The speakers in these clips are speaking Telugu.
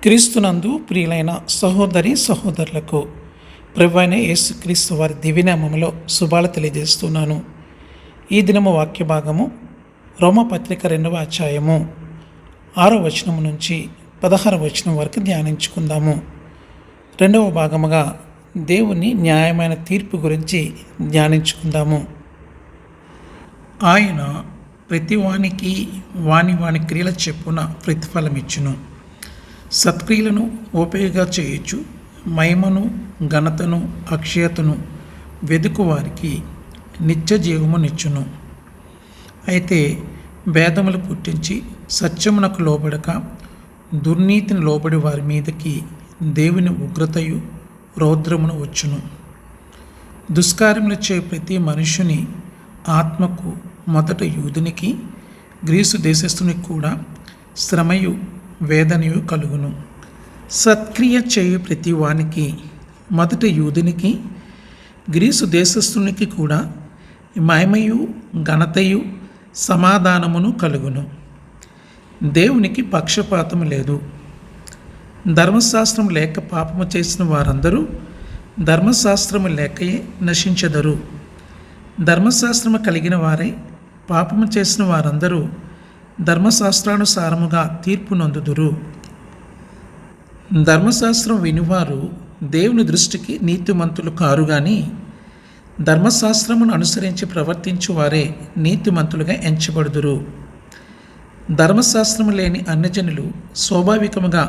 క్రీస్తునందు ప్రియులైన సహోదరి సహోదరులకు ప్రభువైన యేసుక్రీస్తు వారి దివ్యనామములో శుభాలు తెలియజేస్తున్నాను. ఈ దినము వాక్య భాగము రోమపత్రిక 2వ అధ్యాయము 6వ వచనం నుంచి 16వ వచనం వరకు ధ్యానించుకుందాము. 2వ భాగముగా దేవుని న్యాయమైన తీర్పు గురించి ధ్యానించుకుందాము. ఆయన ప్రతివానికి వాని క్రియల చెప్పున ప్రతిఫలమిచ్చును. సత్క్రియలను ఓపికగా చేయొచ్చు, మహిమను ఘనతను అక్షయతను వెదుకువారికి నిత్య జీవమునిచ్చును. అయితే భేదములు పుట్టించి సత్యమునకు లోబడక దుర్నీతిని లోబడి వారి మీదకి దేవుని ఉగ్రతయు రౌద్రమును వచ్చును. దుష్కార్యములు చే ప్రతి మనుషుని ఆత్మకు మొదట యూదునికి గ్రీసు దేశస్థునికి కూడా శ్రమయు వేదనయు కలుగును. సత్క్రియ చేయు ప్రతి వానికి మొదట యూదునికి గ్రీసు దేశస్థునికి కూడా మహిమయు ఘనతయు సమాధానమును కలుగును. దేవునికి పక్షపాతము లేదు. ధర్మశాస్త్రం లేక పాపము చేసిన వారందరూ ధర్మశాస్త్రము లేకయే నశించెదరు. ధర్మశాస్త్రము కలిగిన వారే పాపము చేసిన వారందరూ ధర్మశాస్త్రానుసారముగా తీర్పు నొందుదురు. ధర్మశాస్త్రం వినివారు దేవుని దృష్టికి నీతిమంతులు కారు గాని ధర్మశాస్త్రమును అనుసరించి ప్రవర్తించు వారే నీతిమంతులుగా ఎంచబడుదురు. ధర్మశాస్త్రము లేని అన్యజనులు స్వాభావికముగా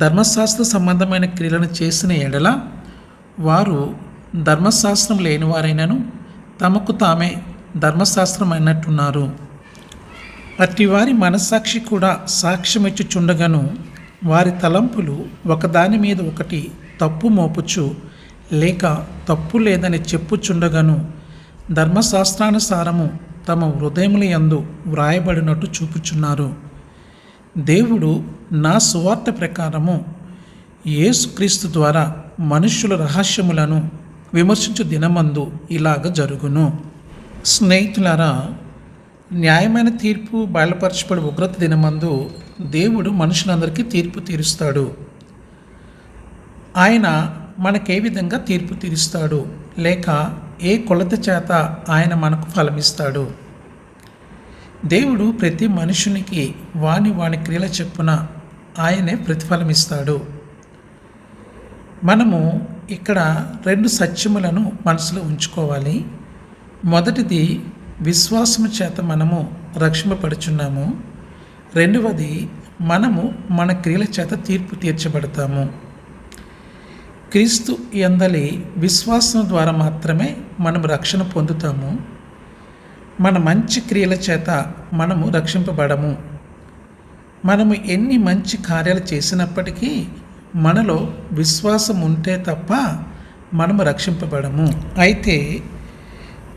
ధర్మశాస్త్ర సంబంధమైన క్రియలను చేసిన ఎడల వారు ధర్మశాస్త్రం లేని వారైనను తమకు తామే ధర్మశాస్త్రం అయినట్టున్నారు. అట్టివారి మనస్సాక్షి కూడా సాక్ష్యమిచ్చుచుండగను వారి తలంపులు ఒకదాని మీద ఒకటి తప్పు మోపుచు లేక తప్పు లేదని చెప్పుచుండగను ధర్మశాస్త్రానుసారము తమ హృదయముల యందు వ్రాయబడినట్టు చూపుచున్నారు. దేవుడు నా సువార్త ప్రకారము యేసుక్రీస్తు ద్వారా మనుష్యుల రహస్యములను విమర్శించు దినమందు ఇలాగ జరుగును. స్నేహితులారా, న్యాయమైన తీర్పు బయలుపరచబడి ఉగ్రత దినమందు దేవుడు మనుషులందరికీ తీర్పు తీరుస్తాడు. ఆయన మనకే విధంగా తీర్పు తీరుస్తాడు లేక ఏ కొలత చేత ఆయన మనకు ఫలమిస్తాడు. దేవుడు ప్రతి మనుషునికి వాని క్రియల చెప్పున ఆయనే ప్రతిఫలమిస్తాడు. మనము ఇక్కడ 2 సత్యములను మనసులో ఉంచుకోవాలి. మొదటిది, విశ్వాసము చేత మనము రక్షింపబడుచున్నాము. రెండవది, మనము మన క్రియల చేత తీర్పు తీర్చబడతాము. క్రీస్తు యందలి విశ్వాసం ద్వారా మాత్రమే మనము రక్షణ పొందుతాము. మన మంచి క్రియల చేత మనము రక్షింపబడము. మనము ఎన్ని మంచి కార్యాలు చేసినప్పటికీ మనలో విశ్వాసం ఉంటే తప్ప మనము రక్షింపబడము. అయితే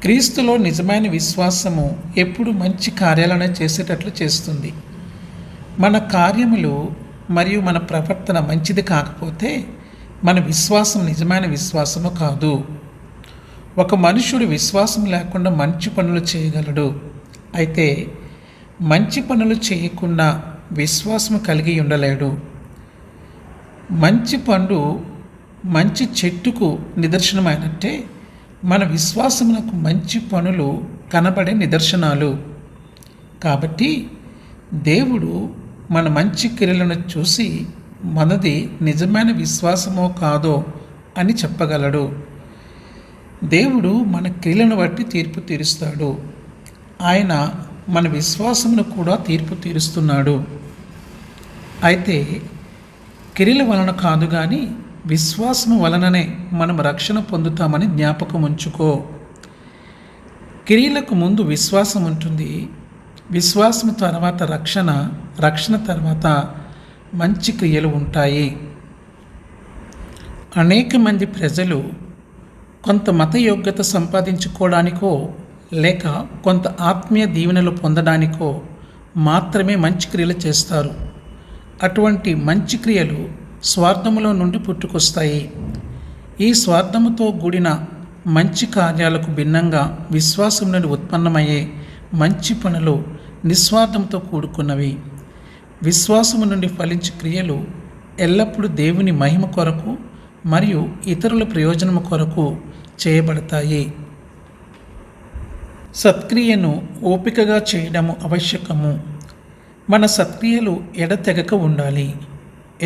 క్రీస్తులో నిజమైన విశ్వాసము ఎప్పుడు మంచి కార్యాలనే చేసేటట్లు చేస్తుంది. మన కార్యములు మరియు మన ప్రవర్తన మంచిది కాకపోతే మన విశ్వాసం నిజమైన విశ్వాసము కాదు. ఒక మనుషుడు విశ్వాసం లేకుండా మంచి పనులు చేయగలడు. అయితే మంచి పనులు చేయకుండా విశ్వాసము కలిగి ఉండలేడు. మంచి పండు మంచి చెట్టుకు నిదర్శనమైనట్టే మన విశ్వాసమునకు మంచి పనులు కనబడే నిదర్శనాలు. కాబట్టి దేవుడు మన మంచి క్రియలను చూసి మనది నిజమైన విశ్వాసమో కాదో అని చెప్పగలడు. దేవుడు మన క్రియలను బట్టి తీర్పు తీరుస్తాడు. ఆయన మన విశ్వాసమును కూడా తీర్పు తీరుస్తున్నాడు. అయితే క్రియల వలన కాదు కానీ విశ్వాసము వలననే మనం రక్షణ పొందుతామని జ్ఞాపకం ఉంచుకో. క్రియలకు ముందు విశ్వాసం ఉంటుంది. విశ్వాసం తర్వాత రక్షణ తర్వాత మంచి క్రియలు ఉంటాయి. అనేక మంది ప్రజలు కొంత మత యోగ్యత సంపాదించుకోవడానికో లేక కొంత ఆత్మీయ దీవెనలు పొందడానికో మాత్రమే మంచి క్రియలు చేస్తారు. అటువంటి మంచి క్రియలు స్వార్థములో నుండి పుట్టుకొస్తాయి. ఈ స్వార్థముతో కూడిన మంచి కార్యాలకు భిన్నంగా విశ్వాసం నుండి ఉత్పన్నమయ్యే మంచి పనులు నిస్వార్థంతో కూడుకున్నవి. విశ్వాసము నుండి ఫలించే క్రియలు ఎల్లప్పుడూ దేవుని మహిమ కొరకు మరియు ఇతరుల ప్రయోజనము కొరకు చేయబడతాయి. సత్క్రియను ఓపికగా చేయడము ఆవశ్యకము. మన సత్క్రియలు ఎడతెగక ఉండాలి,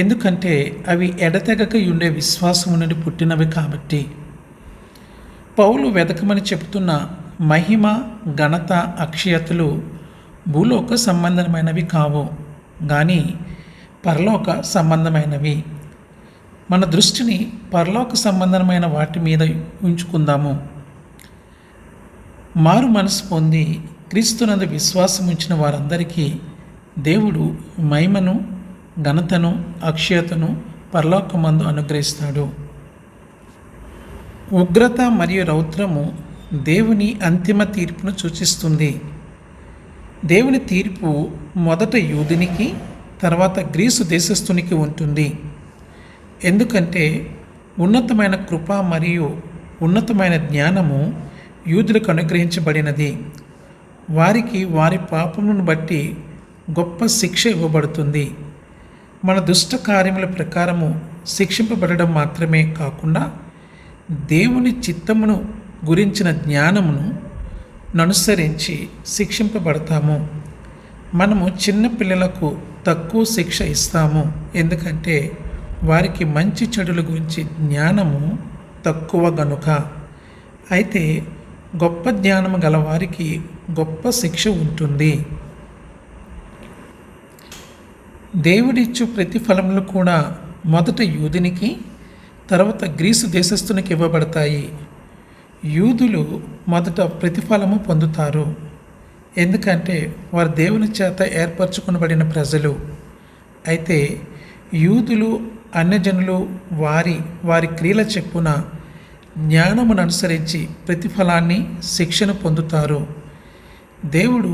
ఎందుకంటే అవి ఎడతెగక ఉండే విశ్వాసము నుండి పుట్టినవి కాబట్టి. పౌలు వెదకమని చెబుతున్న మహిమ, ఘనత, అక్షయతలు భూలోక సంబంధమైనవి కావు, కానీ పరలోక సంబంధమైనవి. మన దృష్టిని పరలోక సంబంధమైన వాటి మీద ఉంచుకుందాము. మారు మనసు పొంది క్రీస్తునందు విశ్వాసం ఉంచిన వారందరికీ దేవుడు మహిమను, ఘనతను, అక్షయతను పరలోకమందు అనుగ్రహిస్తాడు. ఉగ్రత మరియు రౌద్రము దేవుని అంతిమ తీర్పును సూచిస్తుంది. దేవుని తీర్పు మొదట యూదునికి, తర్వాత గ్రీసు దేశస్థునికి ఉంటుంది. ఎందుకంటే ఉన్నతమైన కృప మరియు ఉన్నతమైన జ్ఞానము యూదులకు అనుగ్రహించబడినది. వారికి వారి పాపమును బట్టి గొప్ప శిక్ష ఇవ్వబడుతుంది. మన దుష్ట కార్యముల ప్రకారము శిక్షింపబడడం మాత్రమే కాకుండా దేవుని చిత్తమును గురించిన జ్ఞానమును అనుసరించి శిక్షింపబడతాము. మనము చిన్న పిల్లలకు తక్కువ శిక్ష ఇస్తాము, ఎందుకంటే వారికి మంచి చెడుల గురించి జ్ఞానము తక్కువ గనుక. అయితే గొప్ప జ్ఞానము గల వారికి గొప్ప శిక్ష ఉంటుంది. దేవుడిచ్చు ప్రతిఫలములు కూడా మొదట యూదునికి, తర్వాత గ్రీసు దేశస్థునికి ఇవ్వబడతాయి. యూదులు మొదట ప్రతిఫలము పొందుతారు, ఎందుకంటే వారు దేవుని చేత ఏర్పరచుకొనబడిన ప్రజలు. అయితే యూదులు, అన్యజనులు వారి వారి క్రియల చెప్పున జ్ఞానమును అనుసరించి ప్రతిఫలాన్ని, శిక్షను పొందుతారు. దేవుడు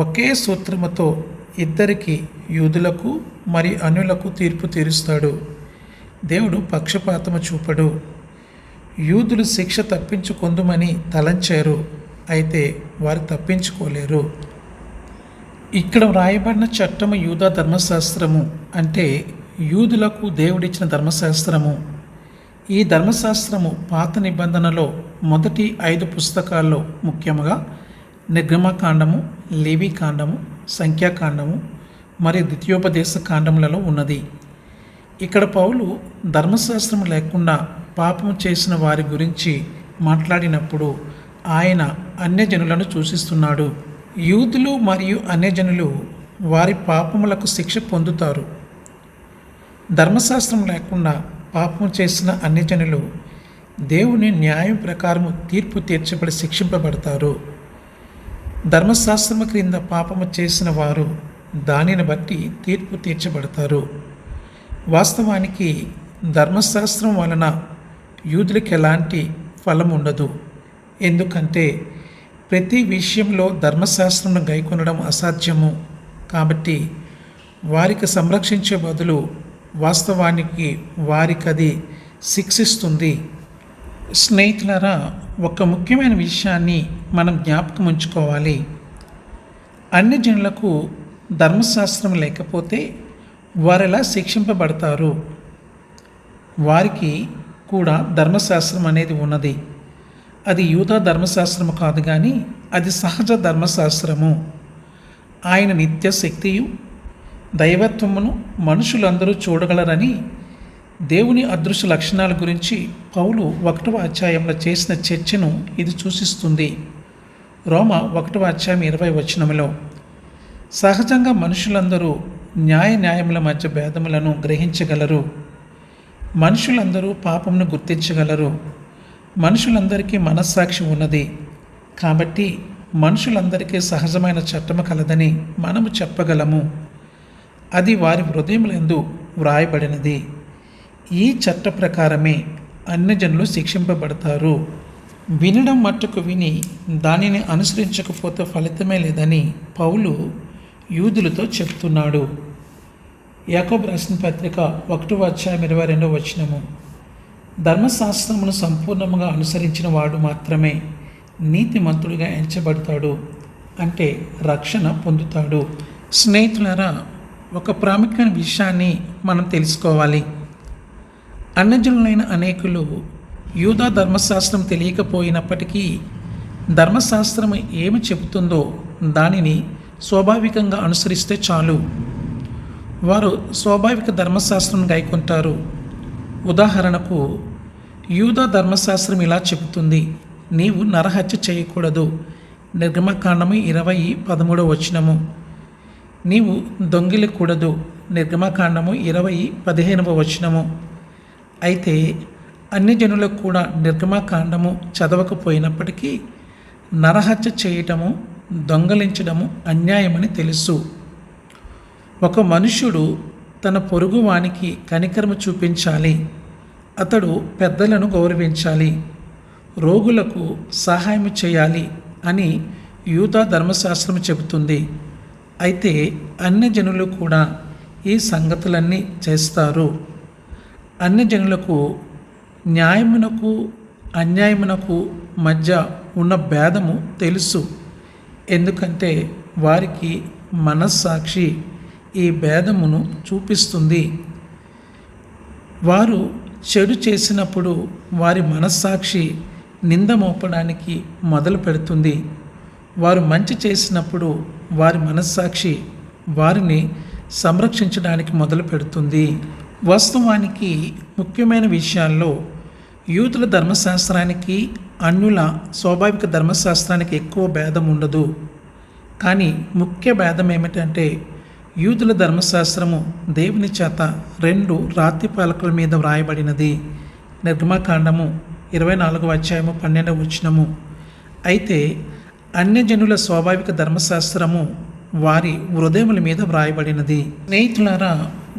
ఒకే సూత్రముతో ఇద్దరికి, యూదులకు మరియు అన్యులకు తీర్పు తీరుస్తాడు. దేవుడు పక్షపాతము చూపడు. యూదులు శిక్ష తప్పించుకొందుమని తలంచారు, అయితే వారు తప్పించుకోలేరు. ఇక్కడ వ్రాయబడిన చట్టము యూదా ధర్మశాస్త్రము, అంటే యూదులకు దేవుడిచ్చిన ధర్మశాస్త్రము. ఈ ధర్మశాస్త్రము పాత నిబంధనలో మొదటి 5 పుస్తకాల్లో, ముఖ్యంగా నిర్గమకాండము, లేవీకాండము, సంఖ్యాకాండము మరియు ద్వితీయోపదేశ కాండములలో ఉన్నది. ఇక్కడ పౌలు ధర్మశాస్త్రం లేకుండా పాపము చేసిన వారి గురించి మాట్లాడినప్పుడు ఆయన అన్యజనులను సూచిస్తున్నాడు. యూదులు మరియు అన్యజనులు వారి పాపములకు శిక్ష పొందుతారు. ధర్మశాస్త్రం లేకుండా పాపము చేసిన అన్యజనులు దేవుని న్యాయం ప్రకారము తీర్పు తీర్చబడి శిక్షింపబడతారు. ధర్మశాస్త్రము క్రింద పాపము చేసిన వారు దానిని బట్టి తీర్పు తీర్చబడతారు. వాస్తవానికి ధర్మశాస్త్రం వలన యూదులకు ఎలాంటి ఫలం ఉండదు, ఎందుకంటే ప్రతి విషయంలో ధర్మశాస్త్రంను గైకొనడం అసాధ్యము. కాబట్టి వారికి సంరక్షించే బదులు వాస్తవానికి వారికది శిక్షిస్తుంది. స్నేహితులారా, ఒక ముఖ్యమైన విషయాన్ని మనం జ్ఞాపకం ఉంచుకోవాలి. అన్ని జనులకు ధర్మశాస్త్రం లేకపోతే వారెలా శిక్షింపబడతారు? వారికి కూడా ధర్మశాస్త్రం అనేది ఉన్నది. అది యూదా ధర్మశాస్త్రము కాదు, కానీ అది సహజ ధర్మశాస్త్రము. ఆయన నిత్య శక్తియు దైవత్వమును మనుషులందరూ చూడగలరని దేవుని అదృశ్య లక్షణాల గురించి పౌలు 1వ అధ్యాయంలో చేసిన చర్చను ఇది సూచిస్తుంది. రోమ 1వ అధ్యాయం 20వ వచనములో సహజంగా మనుషులందరూ న్యాయముల మధ్య భేదములను గ్రహించగలరు. మనుషులందరూ పాపమును గుర్తించగలరు. మనుషులందరికీ మనస్సాక్షి ఉన్నది. కాబట్టి మనుషులందరికీ సహజమైన చట్టము కలదని మనము చెప్పగలము. అది వారి హృదయములందు వ్రాయబడినది. ఈ చట్ట ప్రకారమే అన్యజనులు శిక్షింపబడతారు. వినడం మట్టుకు విని దానిని అనుసరించకపోతే ఫలితమే లేదని పౌలు యూదులతో చెప్తున్నాడు. యాకోబు రాసిన పత్రిక 1వ అధ్యాయం 22వ వచనము, ధర్మశాస్త్రమును సంపూర్ణముగా అనుసరించిన వాడు మాత్రమే నీతిమంతుడిగా ఎంచబడతాడు, అంటే రక్షణ పొందుతాడు. స్నేహితులారా, ఒక ప్రాముఖ్యమైన విషయాన్ని మనం తెలుసుకోవాలి. అన్యజనులైన అనేకులు యూదా ధర్మశాస్త్రం తెలియకపోయినప్పటికీ ధర్మశాస్త్రం ఏమి చెబుతుందో దానిని స్వాభావికంగా అనుసరిస్తే చాలు. వారు స్వాభావిక ధర్మశాస్త్రం గైకొంటారు. ఉదాహరణకు యూదా ధర్మశాస్త్రం ఇలా చెబుతుంది: నీవు నరహత్య చేయకూడదు. నిర్గమకాండము 20:13. నీవు దొంగిలకూడదు. నిర్గమకాండము 20:15. అయితే అన్యజనులకు కూడా నిర్గమకాండము చదవకపోయినప్పటికీ నరహత్య చేయటము, దొంగలించడము అన్యాయమని తెలుసు. ఒక మనుష్యుడు తన పొరుగువానికి కనికరము చూపించాలి. అతడు పెద్దలను గౌరవించాలి, రోగులకు సహాయం చేయాలి అని యూదా ధర్మశాస్త్రం చెబుతుంది. అయితే అన్యజనులు కూడా ఈ సంగతులన్నీ చేస్తారు. అన్యజనులకు న్యాయమునకు అన్యాయమునకు మధ్య ఉన్న భేదము తెలుసు. ఎందుకంటే వారికి మనస్సాక్షి ఈ భేదమును చూపిస్తుంది. వారు చెడు చేసినప్పుడు వారి మనస్సాక్షి నింద మోపడానికి మొదలు పెడుతుంది. వారు మంచి చేసినప్పుడు వారి మనస్సాక్షి వారిని సంరక్షించడానికి మొదలు పెడుతుంది. వాస్తవానికి ముఖ్యమైన విషయాల్లో యూదుల ధర్మశాస్త్రానికి అన్యుల స్వాభావిక ధర్మశాస్త్రానికి ఎక్కువ భేదం ఉండదు. కానీ ముఖ్య భేదం ఏమిటంటే యూదుల ధర్మశాస్త్రము దేవుని చేత 2 రాతి పలకల మీద వ్రాయబడినది. నిర్గమకాండము 24:12. అయితే అన్యజనుల స్వాభావిక ధర్మశాస్త్రము వారి హృదయముల మీద వ్రాయబడినది. స్నేహితులారా,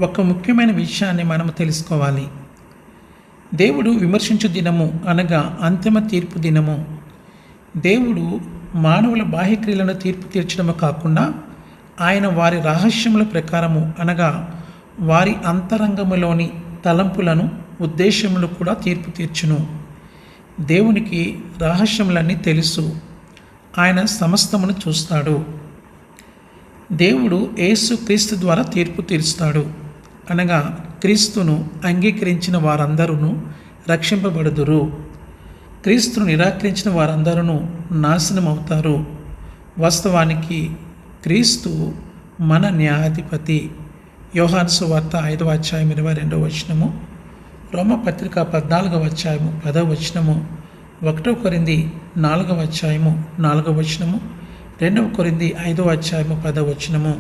ఒక ముఖ్యమైన విషయాన్ని మనము తెలుసుకోవాలి. దేవుడు విమర్శించు దినము అనగా అంతిమ తీర్పు దినము. దేవుడు మానవుల బాహ్యక్రియలను తీర్పు తీర్చడము కాకుండా ఆయన వారి రహస్యముల ప్రకారము అనగా వారి అంతరంగములోని తలంపులను, ఉద్దేశములు కూడా తీర్పు తీర్చును. దేవునికి రహస్యములన్నీ తెలుసు. ఆయన సమస్తమును చూస్తాడు. దేవుడు యేసు క్రీస్తు ద్వారా తీర్పు తీరుస్తాడు. అనగా క్రీస్తును అంగీకరించిన వారందరూ రక్షింపబడుదురు. క్రీస్తును నిరాకరించిన వారందరూ నాశనం అవుతారు. వాస్తవానికి క్రీస్తు మన న్యాయాధిపతి. యోహాను సువార్త 5:22. రోమపత్రిక 14:10. 1 కొరింథీ 4:4. 2 కొరింథీ 5:10.